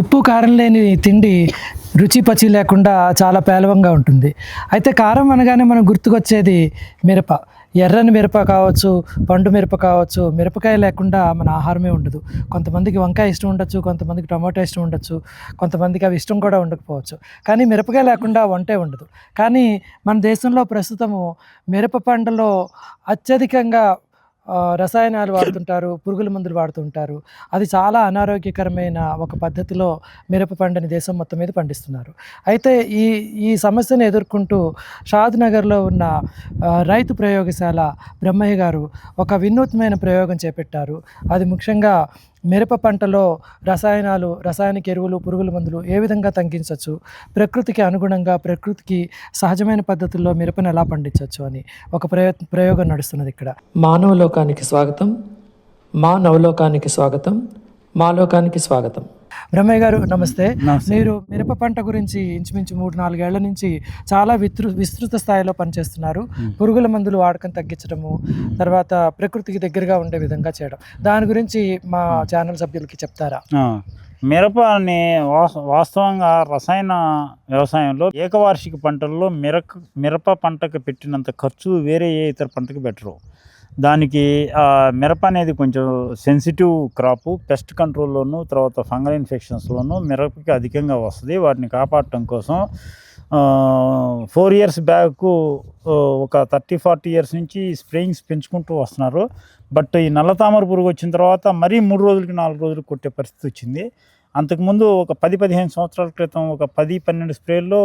ఉప్పు కారం లేని తిండి రుచి పచి లేకుండా చాలా పేలవంగా ఉంటుంది. అయితే కారం అనగానే మనం గుర్తుకొచ్చేది మిరప. ఎర్రని మిరప కావచ్చు, పండు మిరప కావచ్చు, మిరపకాయ లేకుండా మన ఆహారమే ఉండదు. కొంతమందికి వంకాయ ఇష్టం ఉండొచ్చు, కొంతమందికి టమాటా ఇష్టం ఉండొచ్చు, కొంతమందికి అవి ఇష్టం కూడా ఉండకపోవచ్చు. కానీ మిరపకాయ లేకుండా వంటే ఉండదు. కానీ మన దేశంలో ప్రస్తుతము మిరప పంటలో అత్యధికంగా రసాయనాలు వాడుతుంటారు, పురుగుల మందులు వాడుతుంటారు. అది చాలా అనారోగ్యకరమైన ఒక పద్ధతిలో మిరప పంటని దేశం మొత్తం మీద పండిస్తున్నారు. అయితే ఈ ఈ సమస్యను ఎదుర్కొంటూ షాద్ నగర్లో ఉన్న రైతు ప్రయోగశాల బ్రహ్మయ్య గారు ఒక వినూత్నమైన ప్రయోగం చేపట్టారు. అది ముఖ్యంగా మిరప పంటలో రసాయనిక ఎరువులు, పురుగుల మందులు ఏ విధంగా తగ్గించవచ్చు, ప్రకృతికి అనుగుణంగా ప్రకృతికి సహజమైన పద్ధతుల్లో మిరపను ఎలా పండించవచ్చు అని ఒక ప్రయోగం నడుస్తున్నది ఇక్కడ. మానవలోకానికి స్వాగతం, మా నవలోకానికి స్వాగతం, మా లోకానికి స్వాగతం. బ్రహ్మయ్య గారు నమస్తే. మీరు మిరప పంట గురించి ఇంచుమించు 3-4 ఏళ్ల నుంచి చాలా విస్తృత స్థాయిలో పనిచేస్తున్నారు. పురుగుల మందులు వాడకం తగ్గించడము, తర్వాత ప్రకృతికి దగ్గరగా ఉండే విధంగా చేయడం, దాని గురించి మా ఛానల్ సభ్యులకి చెప్తారా? మిరపని వాస్తవంగా రసాయన వ్యవసాయంలో ఏకవార్షిక పంటల్లో మిరప పంటకు పెట్టినంత ఖర్చు వేరే ఏ ఇతర పంటకు పెట్టరు. దానికి మిరప అనేది కొంచెం సెన్సిటివ్ క్రాపు, పెస్ట్ కంట్రోల్లోను తర్వాత ఫంగల్ ఇన్ఫెక్షన్స్లోనూ మిరపకి అధికంగా వస్తుంది. వాటిని కాపాడటం కోసం 4 years బ్యాక్ ఒక 30-40 years నుంచి స్ప్రేయింగ్స్ పెంచుకుంటూ వస్తున్నారు. బట్ ఈ నల్లతామర పురుగు వచ్చిన తర్వాత మరీ 3 రోజులకి 4 రోజులకు కొట్టే పరిస్థితి వచ్చింది. అంతకుముందు ఒక 10-15 సంవత్సరాల క్రితం ఒక 10-12 స్ప్రేల్లో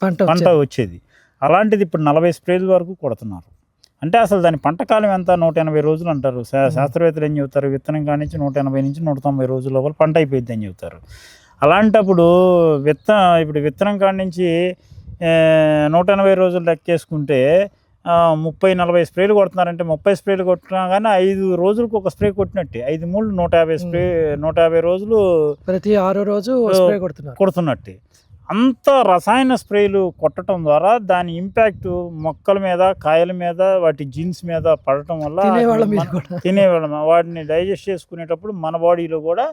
పంట వచ్చేది. అలాంటిది ఇప్పుడు 40 స్ప్రేల వరకు కొడుతున్నారు. అంటే అసలు దాని పంట కాలం ఎంత? 180 రోజులు అంటారు శాస్త్రవేత్తలు. ఏం చెబుతారు? విత్తనం కాడి నుంచి 180 నుంచి 190 రోజుల లోపల పంట అయిపోయింది అని చెబుతారు. అలాంటప్పుడు విత్తనం కాడి నుంచి 180 రోజులు లెక్కేసుకుంటే 30-40 స్ప్రేలు కొడుతున్నారంటే 30 స్ప్రేలు కొట్టినా కానీ 5 రోజులకు ఒక స్ప్రే కొట్టినట్టే. 5-3 150 రోజులు ప్రతి 6 రోజు స్ప్రే కొడుతున్నట్టే. అంత రసాయన స్ప్రేలు కొట్టడం ద్వారా దాని ఇంపాక్ట్ మొక్కల మీద, కాయల మీద, వాటి జీన్స్ మీద పడటం వల్ల తినేవాళ్ళం వాటిని డైజెస్ట్ చేసుకునేటప్పుడు మన బాడీలో కూడా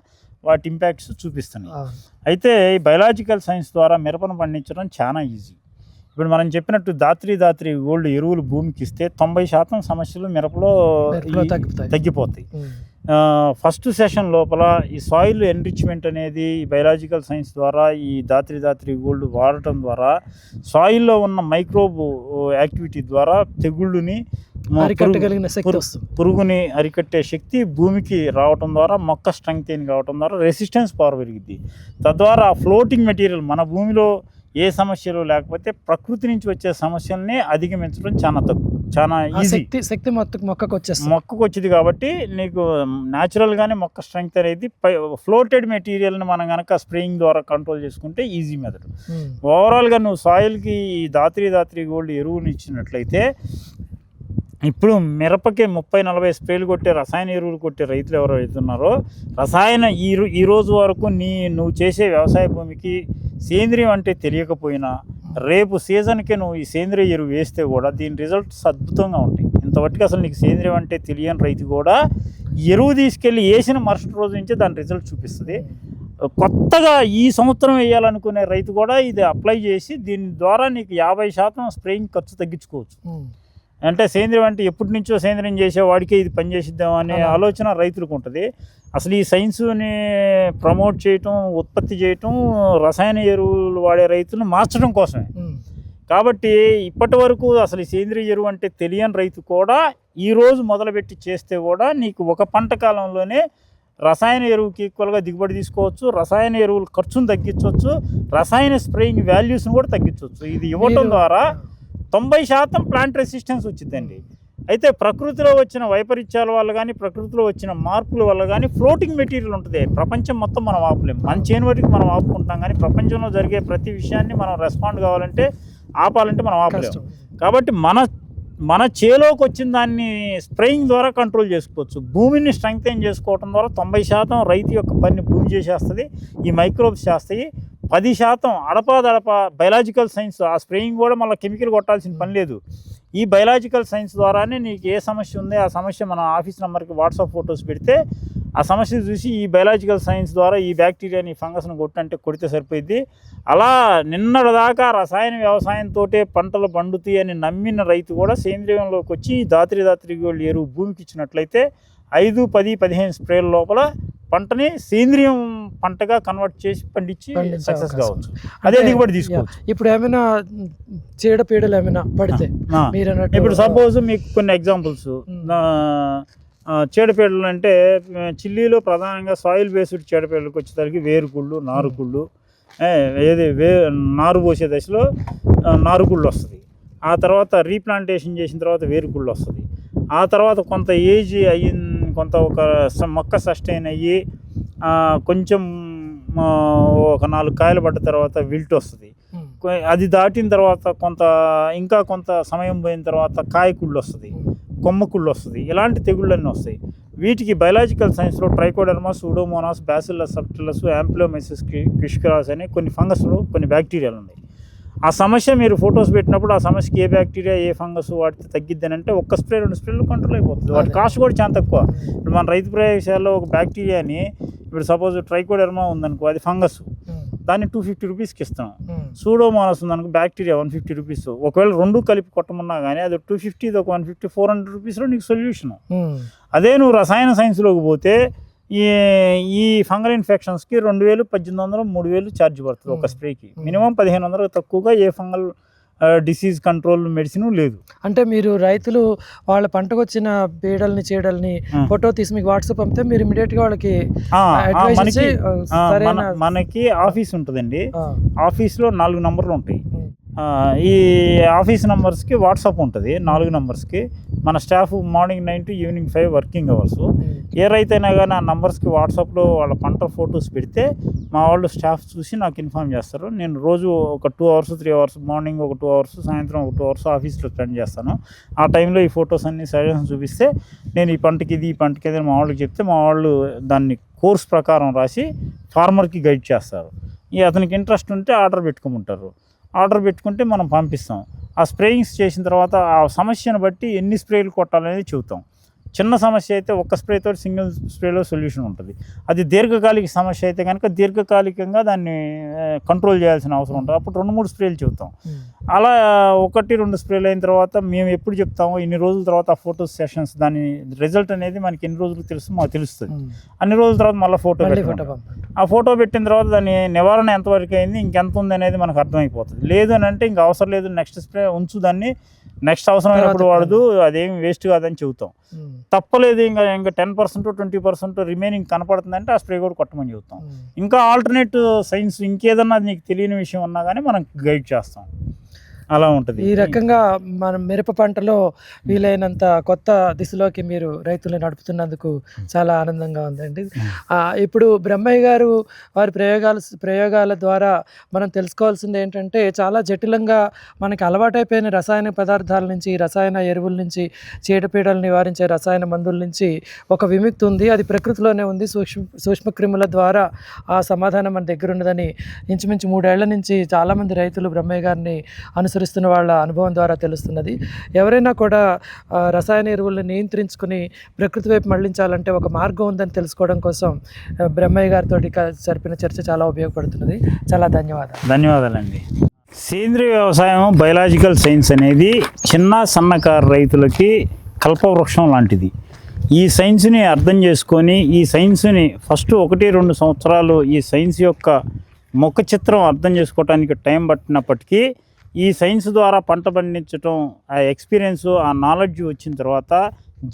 వాటి ఇంపాక్ట్స్ చూపిస్తున్నాయి. అయితే ఈ బయలాజికల్ సైన్స్ ద్వారా మిరపను పండించడం చాలా ఈజీ. ఇప్పుడు మనం చెప్పినట్టు దాత్రి గోల్డ్ ఎరువులు భూమికి ఇస్తే 90% సమస్యలు మిరపలో తగ్గిపోతాయి. ఫస్ట్ సెషన్ లోపల ఈ సాయిల్ ఎన్రిచ్మెంట్ అనేది బయలాజికల్ సైన్స్ ద్వారా ఈ దాత్రి గోల్డ్ వాడటం ద్వారా సాయిల్లో ఉన్న మైక్రోబ్ యాక్టివిటీ ద్వారా తెగుళ్ళుని, పురుగుని అరికట్టే శక్తి భూమికి రావటం ద్వారా మొక్క స్ట్రెంగ్త్ కావటం ద్వారా రెసిస్టెన్స్ పవర్ పెరిగింది. తద్వారా ఫ్లోటింగ్ మెటీరియల్ మన భూమిలో ఏ సమస్యలు లేకపోతే ప్రకృతి నుంచి వచ్చే సమస్యల్ని అధిగమించడం చాలా ఈజీ. శక్తి మొక్కకు వచ్చింది కాబట్టి నీకు న్యాచురల్గానే మొక్క స్ట్రెంగ్త్ అనేది ఫ్లోటెడ్ మెటీరియల్ని మనం కనుక స్ప్రేయింగ్ ద్వారా కంట్రోల్ చేసుకుంటే ఈజీ మెథడ్. ఓవరాల్గా నువ్వు సాయిల్కి ఈ దాత్రి గోల్డ్ ఎరువులు ఇచ్చినట్లయితే ఇప్పుడు మిరపకి 30-40 స్ప్రేలు కొట్టే రసాయన ఎరువులు కొట్టే రైతులు ఎవరు అవుతున్నారో ఈ రోజు వరకు నువ్వు చేసే వ్యవసాయ భూమికి సేంద్రియం అంటే తెలియకపోయినా రేపు సీజన్కి నువ్వు ఈ సేంద్రియ ఎరువు వేస్తే కూడా దీని రిజల్ట్స్ అద్భుతంగా ఉంటాయి. ఇంతవరకు అసలు నీకు సేంద్రియం అంటే తెలియని రైతు కూడా ఎరువు తీసుకెళ్ళి వేసిన మరుసటి రోజు నుంచే దాని రిజల్ట్ చూపిస్తుంది. కొత్తగా ఈ సంవత్సరం వేయాలనుకునే రైతు కూడా ఇది అప్లై చేసి దీని ద్వారా నీకు 50% స్ప్రేయింగ్ ఖర్చు తగ్గించుకోవచ్చు. అంటే సేంద్రియం అంటే ఎప్పటి నుంచో సేంద్రియం చేసే వాడికే ఇది పనిచేసిద్దాం అనే ఆలోచన రైతులకు ఉంటుంది. అసలు ఈ సైన్స్ని ప్రమోట్ చేయటం, ఉత్పత్తి చేయటం రసాయన ఎరువులు వాడే రైతులను మార్చడం కోసమే. కాబట్టి ఇప్పటి వరకు అసలు ఈ సేంద్రియ ఎరువు అంటే తెలియని రైతు కూడా ఈరోజు మొదలుపెట్టి చేస్తే కూడా నీకు ఒక పంట కాలంలోనే రసాయన ఎరువుకి ఈక్వల్గా దిగుబడి తీసుకోవచ్చు, రసాయన ఎరువులు ఖర్చును తగ్గించవచ్చు, రసాయన స్ప్రేయింగ్ వాల్యూస్ని కూడా తగ్గించవచ్చు. ఇది ఇవ్వటం ద్వారా 90% ప్లాంట్ రెసిస్టెన్స్ వచ్చిందండి. అయితే ప్రకృతిలో వచ్చిన వైపరీత్యాల వల్ల కానీ, ప్రకృతిలో వచ్చిన మార్పుల వల్ల కానీ ఫ్లోటింగ్ మెటీరియల్ ఉంటుంది. ప్రపంచం మొత్తం మనం ఆపలేము. మన చేను వరకు మనం ఆపుకుంటాం, కానీ ప్రపంచంలో జరిగే ప్రతి విషయాన్ని మనం రెస్పాండ్ ఆపాలంటే మనం ఆపలేము. కాబట్టి మన చేలోకి వచ్చిన దాన్ని స్ప్రేయింగ్ ద్వారా కంట్రోల్ చేసుకోవచ్చు. భూమిని స్ట్రెంగ్తెన్ చేసుకోవడం ద్వారా 90% రైతు యొక్క పని భూమి చేసేస్తుంది, ఈ మైక్రోబ్స్ చేస్తాయి. 10% అడపాదడప బయలాజికల్ సైన్స్, ఆ స్ప్రేయింగ్ కూడా మళ్ళీ కెమికల్ కొట్టాల్సిన పని లేదు. ఈ బయలాజికల్ సైన్స్ ద్వారానే నీకు ఏ సమస్య ఉంది ఆ సమస్య మన ఆఫీస్ నెంబర్కి వాట్సాప్ ఫొటోస్ పెడితే ఆ సమస్య చూసి ఈ బయలాజికల్ సైన్స్ ద్వారా ఈ బ్యాక్టీరియాని ఈ ఫంగస్ను కొడితే సరిపోయింది. అలా నిన్నటిదాకా రసాయన వ్యవసాయంతో పంటలు పండుతాయి అని నమ్మిన రైతు కూడా సేంద్రియంలోకి వచ్చి దాత్రి గోల్డ్ ఎరువు భూమికి ఇచ్చినట్లయితే 5, 10, 15 స్ప్రేల లోపల పంటని సేంద్రియం పంటగా కన్వర్ట్ చేసి పండించి సక్సెస్ కావచ్చు. అదే దిగుబడి తీసుకోవచ్చు. ఇప్పుడు ఏమైనా చీడపీడలు ఏమైనా పడితే మీరు ఇప్పుడు సపోజ్ మీకు కొన్ని ఎగ్జాంపుల్స్ చీడపీడలు అంటే చిల్లీలో ప్రధానంగా సాయిల్ బేస్డ్ చీడపీడలకు వచ్చేసరికి వేరుకుళ్ళు, నారుకుళ్ళు, నారు పోసే దశలో నారుకుళ్ళు వస్తుంది. ఆ తర్వాత రీప్లాంటేషన్ చేసిన తర్వాత వేరుకుళ్ళు వస్తుంది. ఆ తర్వాత కొంత ఏజ్ కొంత ఒక మొక్క సస్టైన్ అయ్యి కొంచెం ఒక 4 కాయలు పడ్డ తర్వాత విల్ట్ వస్తుంది. అది దాటిన తర్వాత కొంత సమయం పోయిన తర్వాత కాయకుళ్ళు వస్తుంది, కొమ్మకుళ్ళు వస్తుంది. ఇలాంటి తెగుళ్ళన్నీ వస్తాయి. వీటికి బయలాజికల్ సైన్స్లో ట్రైకోడెర్మా, సూడోమోనాస్, బ్యాసిల్లస్ సబ్టిలస్, యాంప్లోమైసిస్ క్విస్కరాస్ అనే కొన్ని ఫంగస్లు, కొన్ని బ్యాక్టీరియాలు ఉన్నాయి. ఆ సమస్య మీరు ఫొటోస్ పెట్టినప్పుడు ఆ సమస్యకి ఏ బ్యాక్టీరియా, ఏ ఫంగస్ వాడితే తగ్గిద్దని అంటే 1 స్ప్రే 2 స్ప్రేలు కంట్రోల్ అయిపోతుంది. వాటి కాస్ట్ కూడా చాలా తక్కువ. ఇప్పుడు మన రైతు ప్రయోగశాలలో ఒక బ్యాక్టీరియాని, ఇప్పుడు సపోజ్ ట్రైకోడెర్మా ఉందనుకో, అది ఫంగస్, దాన్ని 250 రూపీస్కి ఇస్తాం. సూడోమోనాస్ ఉందనుకో, బ్యాక్టీరియా 150 రూపీస్. ఒకవేళ 2 కలిపి కొట్టమన్నా కానీ అది 250, ఇది ఒక 150, 400 రూపీస్లో నీకు సొల్యూషన్. అదే నువ్వు రసాయన సైన్స్లోకి పోతే ఈ ఫంగల్ ఇన్ఫెక్షన్స్కి 2000, 1800, 3000 ఛార్జ్ పడుతుంది ఒక స్ప్రేకి. మినిమం 1500 తక్కువగా ఏ ఫంగల్ డిసీజ్ కంట్రోల్ మెడిసిన్ లేదు. అంటే మీరు రైతులు వాళ్ళ పంటకు వచ్చిన పీడల్ని, చీడల్ని ఫోటో తీసి మీకు వాట్సాప్ పంపితే మీరు ఇమీడియట్గా వాళ్ళకి మనకి ఆఫీస్ ఉంటుందండి. ఆఫీస్లో 4 నంబర్లు ఉంటాయి. ఈ ఆఫీస్ నెంబర్స్కి వాట్సాప్ ఉంటుంది. 4 నంబర్స్కి మన staff morning 9 to evening 5 working hours. ఏ రైతైనా కానీ ఆ నంబర్స్కి వాట్సాప్లో వాళ్ళ పంట ఫొటోస్ పెడితే మా వాళ్ళు స్టాఫ్ చూసి నాకు ఇన్ఫామ్ చేస్తారు. నేను రోజు ఒక 2 hours 3 hours, మార్నింగ్ ఒక 2 hours, సాయంత్రం ఒక 2 hours ఆఫీస్లో స్పెండ్ చేస్తాను. ఆ టైంలో ఈ ఫొటోస్ అన్ని సజెషన్స్ చూపిస్తే నేను ఈ పంటకి ఇది, ఈ పంటకి ఇది మా వాళ్ళకి చెప్తే మా వాళ్ళు దాన్ని కోర్స్ ప్రకారం రాసి ఫార్మర్కి గైడ్ చేస్తారు. అతనికి ఇంట్రెస్ట్ ఉంటే ఆర్డర్ పెట్టుకోమంటారు. ఆర్డర్ పెట్టుకుంటే మనం పంపిస్తాం. ఆ స్ప్రేయింగ్స్ చేసిన తర్వాత ఆ సమస్యను బట్టి ఎన్ని స్ప్రేలు కొట్టాలనేది చెబుతాం. చిన్న సమస్య అయితే 1 స్ప్రేతో సింగిల్ స్ప్రేలో సొల్యూషన్ ఉంటుంది. అది దీర్ఘకాలిక సమస్య అయితే కనుక దీర్ఘకాలికంగా దాన్ని కంట్రోల్ చేయాల్సిన అవసరం ఉంటుంది. అప్పుడు 2-3 స్ప్రేలు చెబుతాం. అలా 1-2 స్ప్రేలు అయిన తర్వాత మేము ఎప్పుడు చెప్తామో ఇన్ని రోజుల తర్వాత ఆ ఫోటో సెషన్స్, దాని రిజల్ట్ అనేది మనకి ఎన్ని రోజులకు మాకు తెలుస్తుంది. అన్ని రోజుల తర్వాత మళ్ళీ ఫోటో పెట్టాం. ఆ ఫోటో పెట్టిన తర్వాత దాని నివారణ ఎంతవరకు అయింది, ఇంకెంత ఉంది అనేది మనకు అర్థమైపోతుంది. లేదు అని అంటే ఇంకా అవసరం లేదు, నెక్స్ట్ స్ప్రే ఉంచు, దాన్ని నెక్స్ట్ అవసరమైనప్పుడు వాడదు, అదేమి వేస్ట్ కాదని చెబుతాం. తప్పలేదు ఇంకా 10%, 20% రిమైనింగ్ కనపడుతుందంటే ఆ స్ప్రే కూడా కొట్టమని చెబుతాం. ఇంకా ఆల్టర్నేట్ సైన్స్ ఇంకేదన్నా నీకు తెలియని విషయం ఉన్నా కానీ మనం గైడ్ చేస్తాం. అలా ఉంటుంది. ఈ రకంగా మనం మిరప పంటలో వీలైనంత కొత్త దిశలోకి మీరు రైతులను నడుపుతున్నందుకు చాలా ఆనందంగా ఉందండి. ఇప్పుడు బ్రహ్మయ్య గారు వారి ప్రయోగాల ద్వారా మనం తెలుసుకోవాల్సింది ఏంటంటే, చాలా జటిలంగా మనకి అలవాటైపోయిన రసాయన పదార్థాల నుంచి, రసాయన ఎరువుల నుంచి, చీడపీడలు నివారించే రసాయన మందుల నుంచి ఒక విముక్తి ఉంది. అది ప్రకృతిలోనే ఉంది. సూక్ష్మక్రిముల ద్వారా ఆ సమాధానం మన దగ్గర ఉన్నదని ఇంచుమించు 3 ఏళ్ల నుంచి చాలామంది రైతులు బ్రహ్మయ్య గారిని అనుసరిస్తున్న వాళ్ళ అనుభవం ద్వారా తెలుస్తున్నది. ఎవరైనా కూడా రసాయన ఎరువులను నియంత్రించుకుని ప్రకృతి వైపు మళ్లించాలంటే ఒక మార్గం ఉందని తెలుసుకోవడం కోసం బ్రహ్మయ్య గారితో జరిపిన చర్చ చాలా ఉపయోగపడుతున్నది. చాలా ధన్యవాదాలండి. సేంద్రియ వ్యవసాయం, బయలాజికల్ సైన్స్ అనేది చిన్న సన్నకారు రైతులకి కల్పవృక్షం లాంటిది. ఈ సైన్స్ని అర్థం చేసుకొని ఈ సైన్స్ని ఫస్ట్ 1-2 సంవత్సరాలు ఈ సైన్స్ యొక్క ముఖ చిత్రం అర్థం చేసుకోవడానికి టైం పట్టినప్పటికీ ఈ సైన్స్ ద్వారా పంట పండించడం, ఆ ఎక్స్పీరియన్స్, ఆ నాలెడ్జ్ వచ్చిన తర్వాత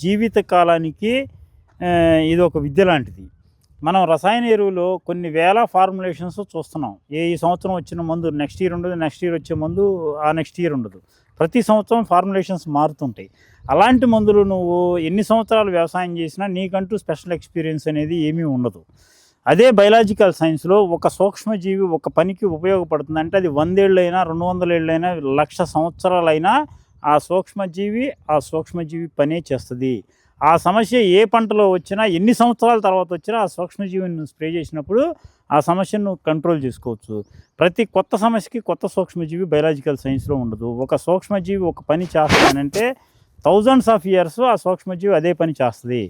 జీవితకాలానికి ఇది ఒక విద్య లాంటిది. మనం రసాయన ఎరువులో కొన్ని వేల ఫార్ములేషన్స్ చూస్తున్నాం. ఈ సంవత్సరం వచ్చిన మందు నెక్స్ట్ ఇయర్ ఉండదు, నెక్స్ట్ ఇయర్ వచ్చే మందు ఆ నెక్స్ట్ ఇయర్ ఉండదు. ప్రతి సంవత్సరం ఫార్ములేషన్స్ మారుతుంటాయి. అలాంటి మందులు నువ్వు ఎన్ని సంవత్సరాలు వ్యవసాయం చేసినా నీకంటూ స్పెషల్ ఎక్స్పీరియన్స్ అనేది ఏమీ ఉండదు. అదే బయలాజికల్ సైన్స్లో ఒక సూక్ష్మజీవి ఒక పనికి ఉపయోగపడుతుంది అంటే అది 100 ఏళ్ళైనా, 200 ఏళ్ళైనా, 1,00,000 సంవత్సరాలైనా ఆ సూక్ష్మజీవి పనే చేస్తుంది. ఆ సమస్య ఏ పంటలో వచ్చినా, ఎన్ని సంవత్సరాల తర్వాత వచ్చినా ఆ సూక్ష్మజీవిని స్ప్రే చేసినప్పుడు ఆ సమస్యను కంట్రోల్ చేసుకోవచ్చు. ప్రతి కొత్త సమస్యకి కొత్త సూక్ష్మజీవి బయలాజికల్ సైన్స్లో ఉండదు. ఒక సూక్ష్మజీవి ఒక పని చేస్తానంటే thousands of years ఆ సూక్ష్మజీవి అదే పని చేస్తుంది.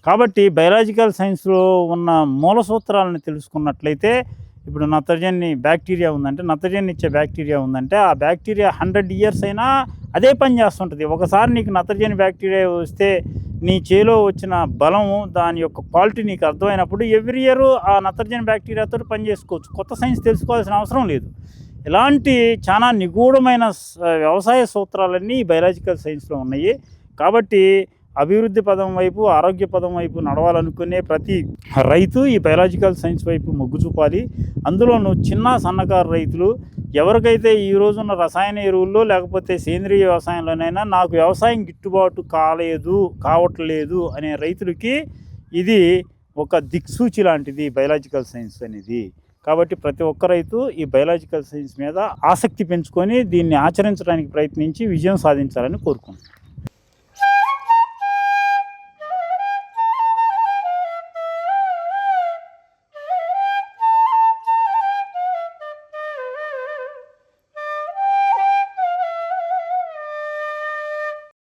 కాబట్టి బయలాజికల్ సైన్స్లో ఉన్న మూల సూత్రాలను తెలుసుకున్నట్లయితే ఇప్పుడు నత్రజని బ్యాక్టీరియా ఉందంటే, నత్రజని ఇచ్చే బ్యాక్టీరియా ఉందంటే ఆ బ్యాక్టీరియా 100 years అయినా అదే పని చేస్తుంటుంది. ఒకసారి నీకు నత్రజని బ్యాక్టీరియా వస్తే నీ చేలో వచ్చిన బలము, దాని యొక్క క్వాలిటీ నీకు అర్థమైనప్పుడు ఎవ్రీ ఇయర్ ఆ నత్రజని బ్యాక్టీరియాతో పని చేసుకోవచ్చు. కొత్త సైన్స్ తెలుసుకోవాల్సిన అవసరం లేదు. ఇలాంటి చాలా నిగూఢమైన వ్యవసాయ సూత్రాలన్నీ బయలాజికల్ సైన్స్లో ఉన్నాయి. కాబట్టి అభివృద్ధి పదం వైపు, ఆరోగ్య పదం వైపు నడవాలనుకునే ప్రతి రైతు ఈ బయలాజికల్ సైన్స్ వైపు మొగ్గు చూపాలి. అందులోనూ చిన్న సన్నకారు రైతులు ఎవరికైతే ఈ రోజున్న రసాయన ఎరువుల్లో లేకపోతే సేంద్రియ వ్యవసాయంలోనైనా నాకు వ్యవసాయం గిట్టుబాటు కావట్లేదు అనే రైతులకి ఇది ఒక దిక్సూచి లాంటిది బయలాజికల్ సైన్స్ అనేది. కాబట్టి ప్రతి ఒక్క రైతు ఈ బయలాజికల్ సైన్స్ మీద ఆసక్తి పెంచుకొని దీన్ని ఆచరించడానికి ప్రయత్నించి విజయం సాధించాలని కోరుకుంటున్నాను.